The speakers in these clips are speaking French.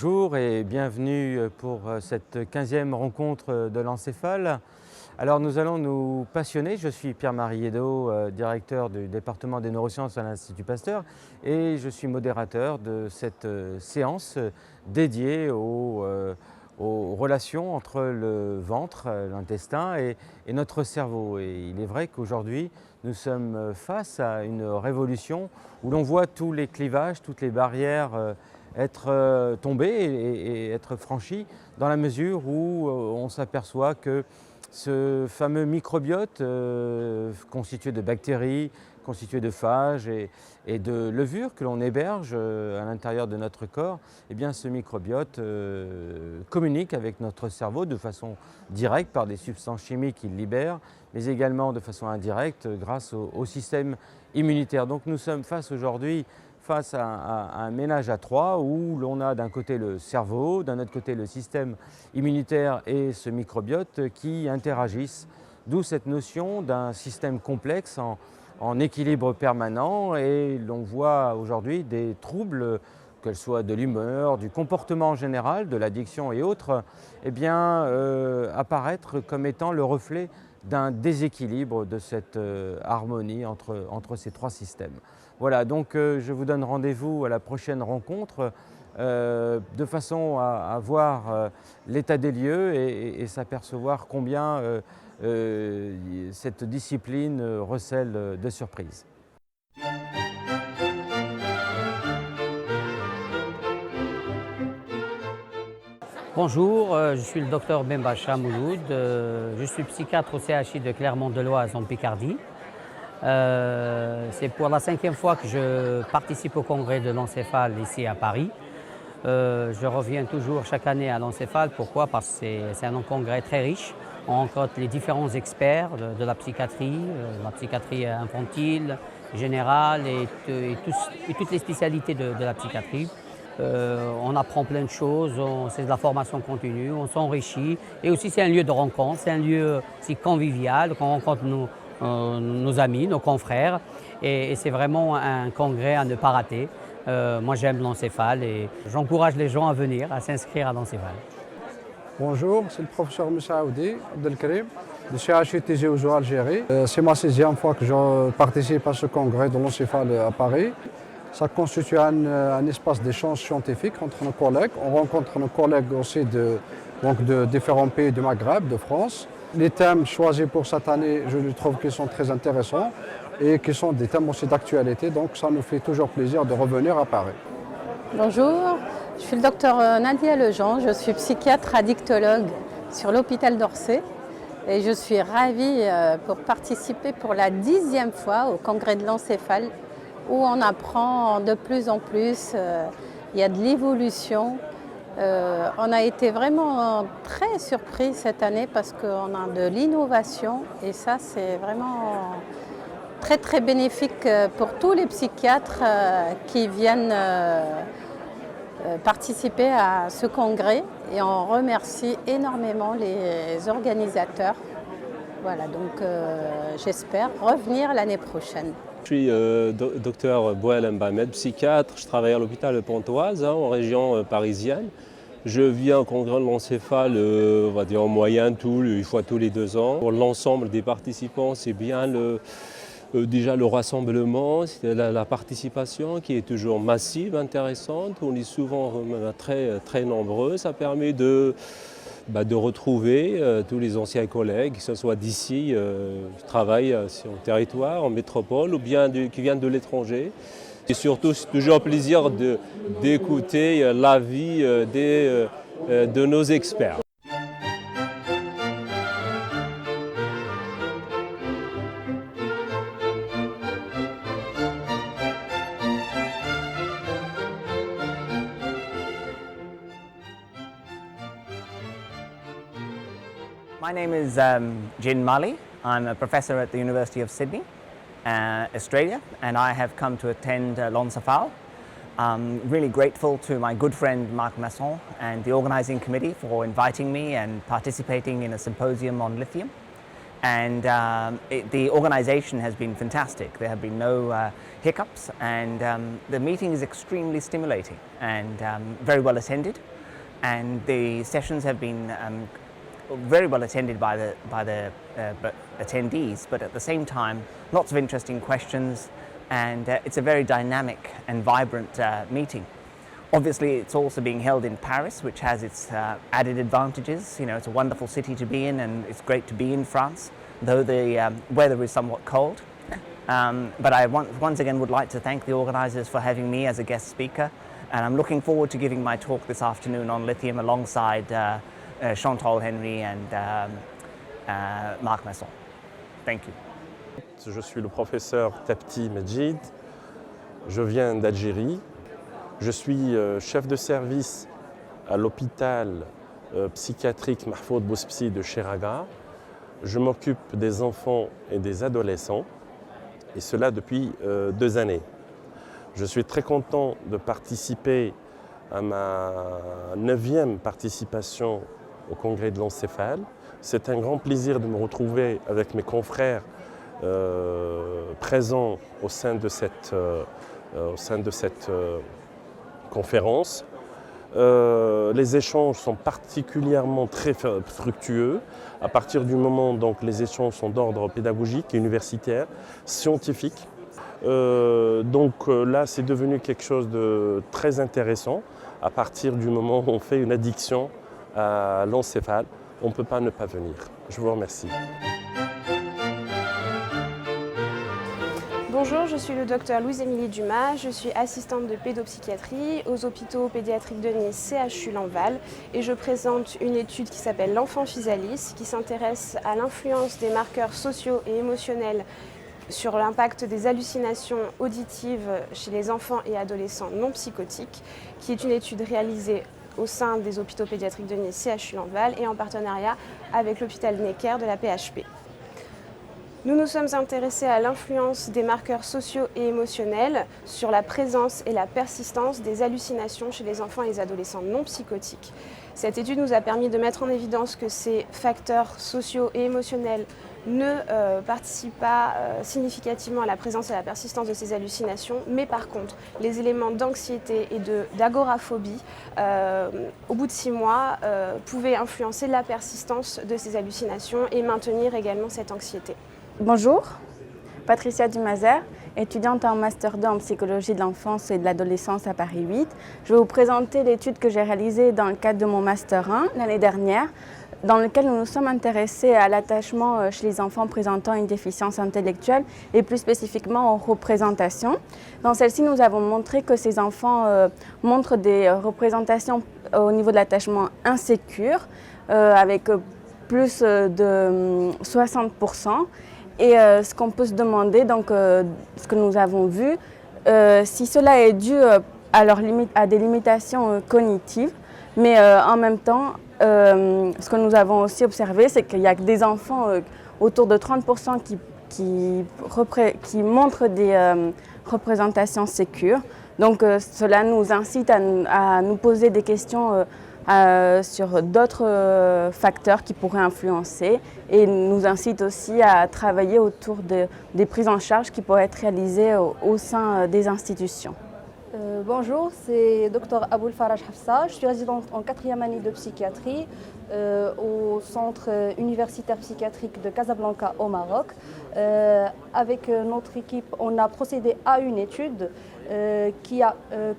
Bonjour et bienvenue pour cette 15e rencontre de l'encéphale. Alors nous allons nous passionner, je suis Pierre-Marie Hédot, directeur du département des neurosciences à l'Institut Pasteur et je suis modérateur de cette séance dédiée aux relations entre le ventre, l'intestin et notre cerveau. Et il est vrai qu'aujourd'hui nous sommes face à une révolution où l'on voit tous les clivages, toutes les barrières être tombées et être franchies dans la mesure où on s'aperçoit que ce fameux microbiote constitué de bactéries, constitué de phages et de levures que l'on héberge à l'intérieur de notre corps, eh bien ce microbiote communique avec notre cerveau de façon directe par des substances chimiques qu'il libère, mais également de façon indirecte grâce au système immunitaire. Donc nous sommes aujourd'hui face à un ménage à trois où l'on a d'un côté le cerveau, d'un autre côté le système immunitaire et ce microbiote qui interagissent, d'où cette notion d'un système complexe en équilibre permanent, et l'on voit aujourd'hui des troubles, qu'elles soient de l'humeur, du comportement en général, de l'addiction et autres, eh bien, apparaître comme étant le reflet d'un déséquilibre de cette harmonie entre ces trois systèmes. Voilà, donc je vous donne rendez-vous à la prochaine rencontre de façon à voir l'état des lieux et s'apercevoir combien cette discipline recèle de surprises. Bonjour, je suis le docteur Bembacha Mouloud, je suis psychiatre au CHI de Clermont-de-Loise en Picardie. C'est pour la 5e fois que je participe au congrès de l'encéphale ici à Paris. Je reviens toujours chaque année à l'encéphale. Pourquoi? Parce que c'est un congrès très riche. On rencontre les différents experts de la psychiatrie infantile, générale et toutes les spécialités de la psychiatrie. On apprend plein de choses, c'est de la formation continue, on s'enrichit. Et aussi c'est un lieu de rencontre, c'est un lieu aussi convivial, qu'on rencontre nos amis, nos confrères. Et c'est vraiment un congrès à ne pas rater. Moi j'aime l'encéphale et j'encourage les gens à venir, à s'inscrire à l'encéphale. Bonjour, c'est le professeur Moussa Aoudi Abdelkarim de CHI Tizi Ouzou Algérie. C'est ma 6e fois que je participe à ce congrès de l'encéphale à Paris. Ça constitue un espace d'échange scientifique entre nos collègues. On rencontre nos collègues aussi de différents pays du Maghreb, de France. Les thèmes choisis pour cette année, je trouve qu'ils sont très intéressants et qui sont des thèmes aussi d'actualité. Donc ça nous fait toujours plaisir de revenir à Paris. Bonjour, je suis le docteur Nadia Lejean, je suis psychiatre addictologue sur l'hôpital d'Orsay et je suis ravie pour participer pour la 10e fois au congrès de l'encéphale où on apprend de plus en plus, il y a de l'évolution. On a été vraiment très surpris cette année parce qu'on a de l'innovation et ça c'est vraiment très très bénéfique pour tous les psychiatres qui viennent participer à ce congrès et on remercie énormément les organisateurs. Voilà, donc j'espère revenir l'année prochaine. Je suis docteur Bouel Mbamed, psychiatre. Je travaille à l'hôpital de Pontoise, en région parisienne. Je viens au congrès de l'encéphale, on va dire en moyenne, une fois tous les 2 ans. Pour l'ensemble des participants, c'est bien déjà le rassemblement, la participation qui est toujours massive, intéressante. On est souvent très, très nombreux. Ça permet de retrouver tous les anciens collègues, que ce soit d'ici, qui travaillent sur le territoire, en métropole, ou bien qui viennent de l'étranger. Et surtout, c'est toujours un plaisir d'écouter l'avis de nos experts. My name is Jin Mali. I'm a professor at the University of Sydney, Australia, and I have come to attend l'encéphale. I'm really grateful to my good friend Marc Masson and the organising committee for inviting me and participating in a symposium on lithium. And the organization has been fantastic. There have been no hiccups, and the meeting is extremely stimulating and very well attended. And the sessions have been very well attended by the attendees, but at the same time, lots of interesting questions, and it's a very dynamic and vibrant meeting. Obviously, it's also being held in Paris, which has its added advantages. You know, it's a wonderful city to be in, and it's great to be in France, though the weather is somewhat cold. But I once again would like to thank the organisers for having me as a guest speaker, and I'm looking forward to giving my talk this afternoon on lithium alongside Chantal Henry and Marc Masson. Thank you. Je suis le professeur Tapti Medjid, je viens d'Algérie, je suis chef de service à l'hôpital psychiatrique Mahfoud Bouspsi de Cheraga. Je m'occupe des enfants et des adolescents, et cela depuis 2 années. Je suis très content de participer à ma 9e participation au congrès de l'encéphale. C'est un grand plaisir de me retrouver avec mes confrères présents au sein de cette conférence. Les échanges sont particulièrement très fructueux. À partir du moment où les échanges sont d'ordre pédagogique, universitaire, scientifique. Là, c'est devenu quelque chose de très intéressant. À partir du moment où on fait une addiction à l'encéphale, on ne peut pas ne pas venir. Je vous remercie. Bonjour, je suis le docteur Louise-Émilie Dumas, je suis assistante de pédopsychiatrie aux hôpitaux pédiatriques de Nice CHU Lamval et je présente une étude qui s'appelle l'Enfant-Physalis qui s'intéresse à l'influence des marqueurs sociaux et émotionnels sur l'impact des hallucinations auditives chez les enfants et adolescents non psychotiques, qui est une étude réalisée au sein des hôpitaux pédiatriques de Nice CHU Lamval et en partenariat avec l'hôpital Necker de la PHP. Nous nous sommes intéressés à l'influence des marqueurs sociaux et émotionnels sur la présence et la persistance des hallucinations chez les enfants et les adolescents non psychotiques. Cette étude nous a permis de mettre en évidence que ces facteurs sociaux et émotionnels ne participent pas significativement à la présence et à la persistance de ces hallucinations, mais par contre, les éléments d'anxiété et d'agoraphobie, au bout de 6 mois, pouvaient influencer la persistance de ces hallucinations et maintenir également cette anxiété. Bonjour, Patricia Dumazer, étudiante en Master 2 en psychologie de l'enfance et de l'adolescence à Paris 8. Je vais vous présenter l'étude que j'ai réalisée dans le cadre de mon Master 1 l'année dernière, dans lequel nous nous sommes intéressés à l'attachement chez les enfants présentant une déficience intellectuelle et plus spécifiquement aux représentations. Dans celle-ci, nous avons montré que ces enfants montrent des représentations au niveau de l'attachement insécure, avec plus de 60%. Et ce qu'on peut se demander, donc ce que nous avons vu, si cela est dû à des limitations cognitives, mais en même temps, ce que nous avons aussi observé, c'est qu'il y a des enfants, autour de 30% qui montrent des représentations sécures. Donc cela nous incite à nous poser des questions sur d'autres facteurs qui pourraient influencer et nous incite aussi à travailler autour des prises en charge qui pourraient être réalisées au sein des institutions. Bonjour, c'est Dr Aboul Faraj Hafsa, je suis résidente en 4e année de psychiatrie au centre universitaire psychiatrique de Casablanca au Maroc. Avec notre équipe, on a procédé à une étude qui a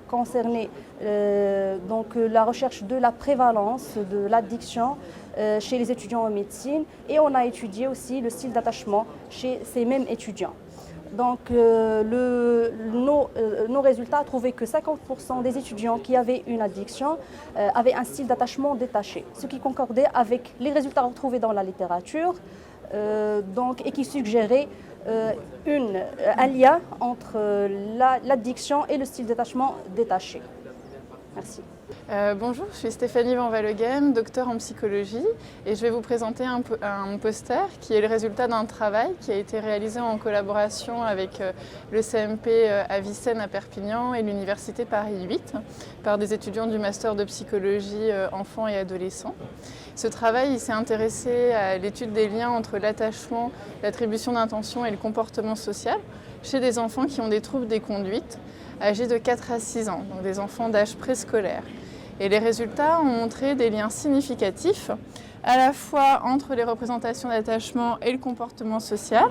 concerné donc, la recherche de la prévalence de l'addiction chez les étudiants en médecine et on a étudié aussi le style d'attachement chez ces mêmes étudiants. Donc nos résultats ont trouvé que 50% des étudiants qui avaient une addiction avaient un style d'attachement détaché, ce qui concordait avec les résultats retrouvés dans la littérature et qui suggérait un lien entre l'addiction et le style d'attachement détaché. Merci. Bonjour, je suis Stéphanie Van Wallegem, docteur en psychologie, et je vais vous présenter un poster qui est le résultat d'un travail qui a été réalisé en collaboration avec le CMP Avicenne à Perpignan et l'Université Paris 8 par des étudiants du master de psychologie enfants et adolescents. Ce travail s'est intéressé à l'étude des liens entre l'attachement, l'attribution d'intention et le comportement social chez des enfants qui ont des troubles des conduites âgés de 4 à 6 ans, donc des enfants d'âge préscolaire. Et les résultats ont montré des liens significatifs à la fois entre les représentations d'attachement et le comportement social,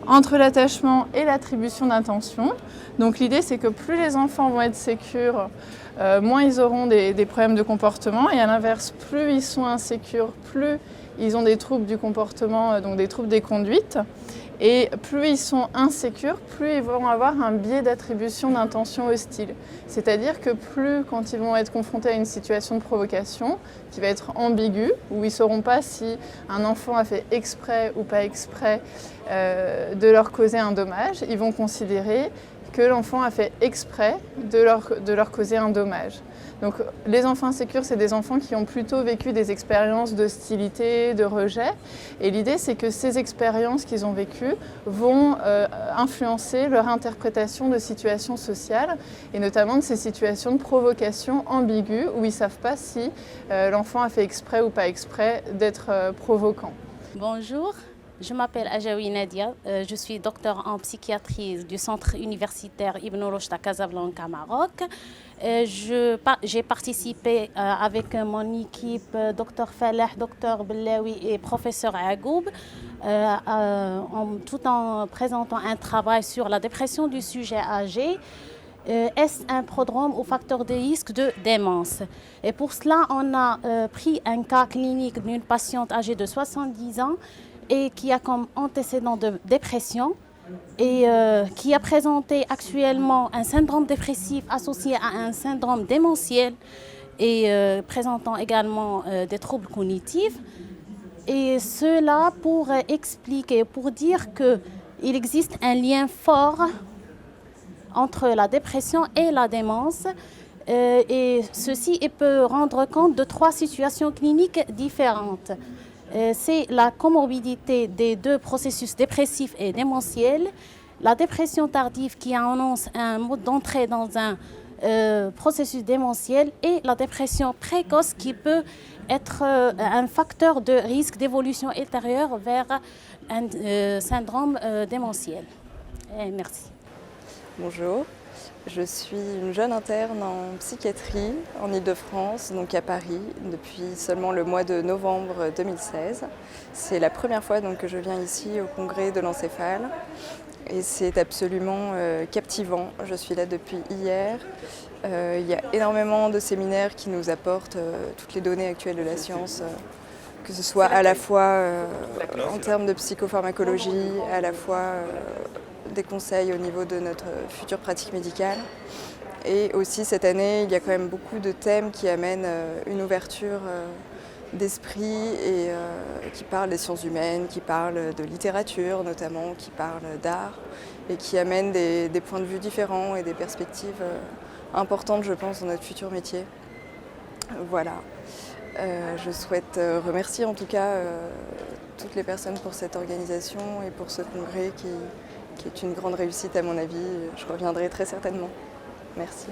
entre l'attachement et l'attribution d'intention. Donc l'idée c'est que plus les enfants vont être sécures, moins ils auront des problèmes de comportement, et à l'inverse, plus ils sont insécures, plus ils ont des troubles du comportement, donc des troubles des conduites. Et plus ils sont insécures, plus ils vont avoir un biais d'attribution d'intention hostile. C'est-à-dire que plus, quand ils vont être confrontés à une situation de provocation qui va être ambiguë, où ils ne sauront pas si un enfant a fait exprès ou pas exprès de leur causer un dommage, ils vont considérer que l'enfant a fait exprès de leur causer un dommage. Donc les enfants insécures, c'est des enfants qui ont plutôt vécu des expériences d'hostilité, de rejet. Et l'idée, c'est que ces expériences qu'ils ont vécues vont influencer leur interprétation de situations sociales, et notamment de ces situations de provocation ambiguës où ils ne savent pas si l'enfant a fait exprès ou pas exprès d'être provoquant. Bonjour. Je m'appelle Ajaoui Nadia, je suis docteur en psychiatrie du centre universitaire Ibn Rushd à Casablanca, Maroc. J'ai participé avec mon équipe, Dr Falah, Dr Bellaoui et professeur Agoub, tout en présentant un travail sur la dépression du sujet âgé. Est-ce un prodrome ou facteur de risque de démence? Et pour cela, on a pris un cas clinique d'une patiente âgée de 70 ans et qui a comme antécédent de dépression et qui a présenté actuellement un syndrome dépressif associé à un syndrome démentiel et présentant également des troubles cognitifs. Et cela pour expliquer, pour dire qu'il existe un lien fort entre la dépression et la démence. Et ceci peut rendre compte de 3 situations cliniques différentes. C'est la comorbidité des 2 processus dépressifs et démentiels, la dépression tardive qui annonce un mode d'entrée dans un processus démentiel, et la dépression précoce qui peut être un facteur de risque d'évolution ultérieure vers un syndrome démentiel. Merci. Bonjour. Je suis une jeune interne en psychiatrie en Ile-de-France, donc à Paris, depuis seulement le mois de novembre 2016. C'est la première fois donc, que je viens ici au congrès de l'encéphale et c'est absolument captivant. Je suis là depuis hier. Il y a énormément de séminaires qui nous apportent toutes les données actuelles de la science, que ce soit à la fois en termes de psychopharmacologie, à la fois des conseils au niveau de notre future pratique médicale. Et aussi cette année, il y a quand même beaucoup de thèmes qui amènent une ouverture d'esprit et qui parlent des sciences humaines, qui parlent de littérature notamment, qui parlent d'art et qui amènent des points de vue différents et des perspectives importantes, je pense, dans notre futur métier. Voilà. Je souhaite remercier en tout cas toutes les personnes pour cette organisation et pour ce congrès qui est une grande réussite à mon avis. Je reviendrai très certainement. Merci.